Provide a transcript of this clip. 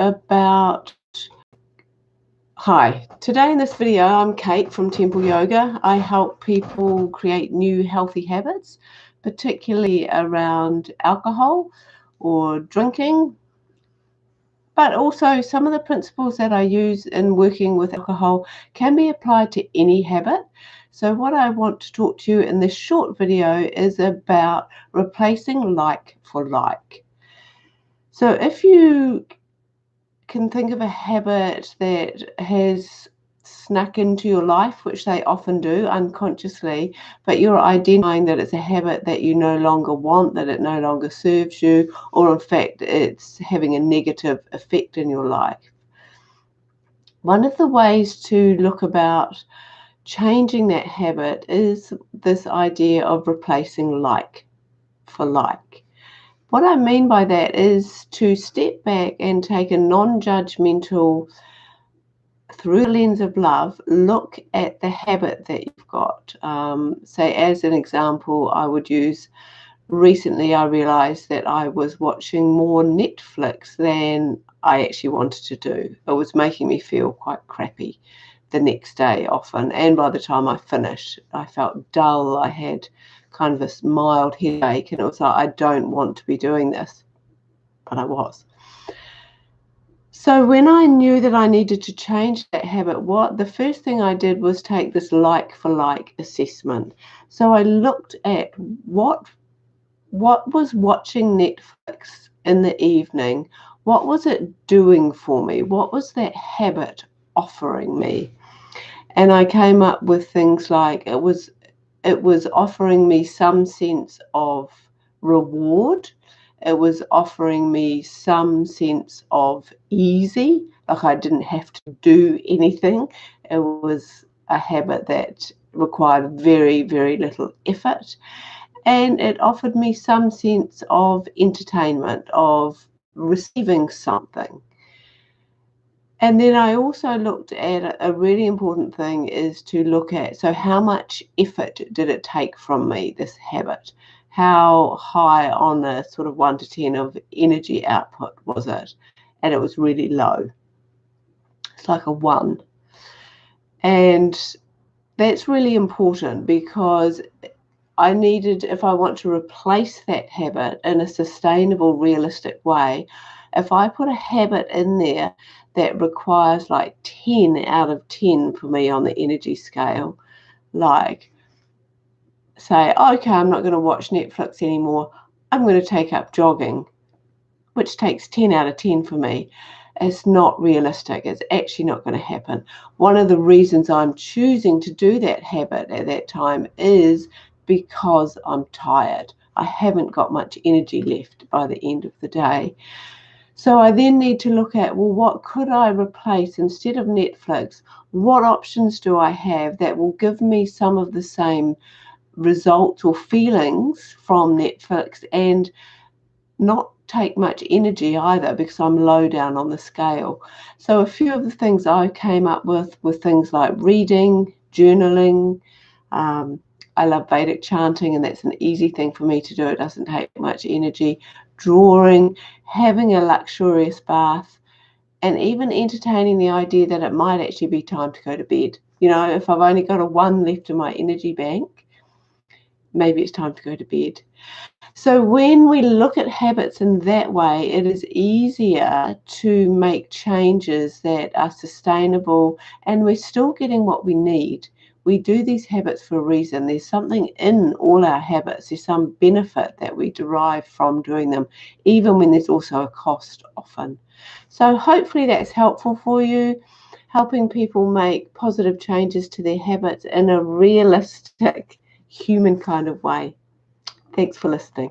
about... Hi, today in this video I'm Kate from Temple Yoga. I help people create new healthy habits, particularly around alcohol or drinking, but also some of the principles that I use in working with alcohol can be applied to any habit. So what I want to talk to you in this short video is about replacing like for like. So if you can think of a habit that has snuck into your life, which they often do unconsciously, but you're identifying that it's a habit that you no longer want, that it no longer serves you, or in fact it's having a negative effect in your life. One of the ways to look about changing that habit is this idea of replacing like for like. What I mean by that is to step back and take a non-judgmental, through the lens of love, look at the habit that you've got. Say, as an example, I would use, recently I realized that I was watching more Netflix than I actually wanted to do. It was making me feel quite crappy the next day often, and by the time I finished, I felt dull. I had kind of a mild headache, and it was like, I don't want to be doing this, but I was. So when I knew that I needed to change that habit, the first thing I did was take this like for like assessment. So I looked at what was watching Netflix in the evening, what was it doing for me? What was that habit offering me? And I came up with things like it was offering me some sense of reward. It was offering me some sense of easy, like I didn't have to do anything. It was a habit that required very, very little effort. And it offered me some sense of entertainment, of receiving something. And then I also looked at a really important thing is to look at, so how much effort did it take from me, this habit? How high on a sort of 1 to 10 of energy output was it? And it was really low. It's like a 1. And that's really important because I needed, if I want to replace that habit in a sustainable, realistic way, if I put a habit in there that requires like 10 out of 10 for me on the energy scale, like say, okay, I'm not going to watch Netflix anymore, I'm going to take up jogging, which takes 10 out of 10 for me. It's not realistic. It's actually not going to happen. One of the reasons I'm choosing to do that habit at that time is because I'm tired. I haven't got much energy left by the end of the day. So I then need to look at, well, what could I replace instead of Netflix? What options do I have that will give me some of the same results or feelings from Netflix and not take much energy either, because I'm low down on the scale? So a few of the things I came up with were things like reading, journaling. I love Vedic chanting, and that's an easy thing for me to do. It doesn't take much energy. Drawing, having a luxurious bath, and even entertaining the idea that it might actually be time to go to bed. You know, if I've only got a 1 left in my energy bank, maybe it's time to go to bed. So when we look at habits in that way, it is easier to make changes that are sustainable, and we're still getting what we need. We do these habits for a reason. There's something in all our habits. There's some benefit that we derive from doing them, even when there's also a cost often. So hopefully that's helpful for you, helping people make positive changes to their habits in a realistic, human kind of way. Thanks for listening.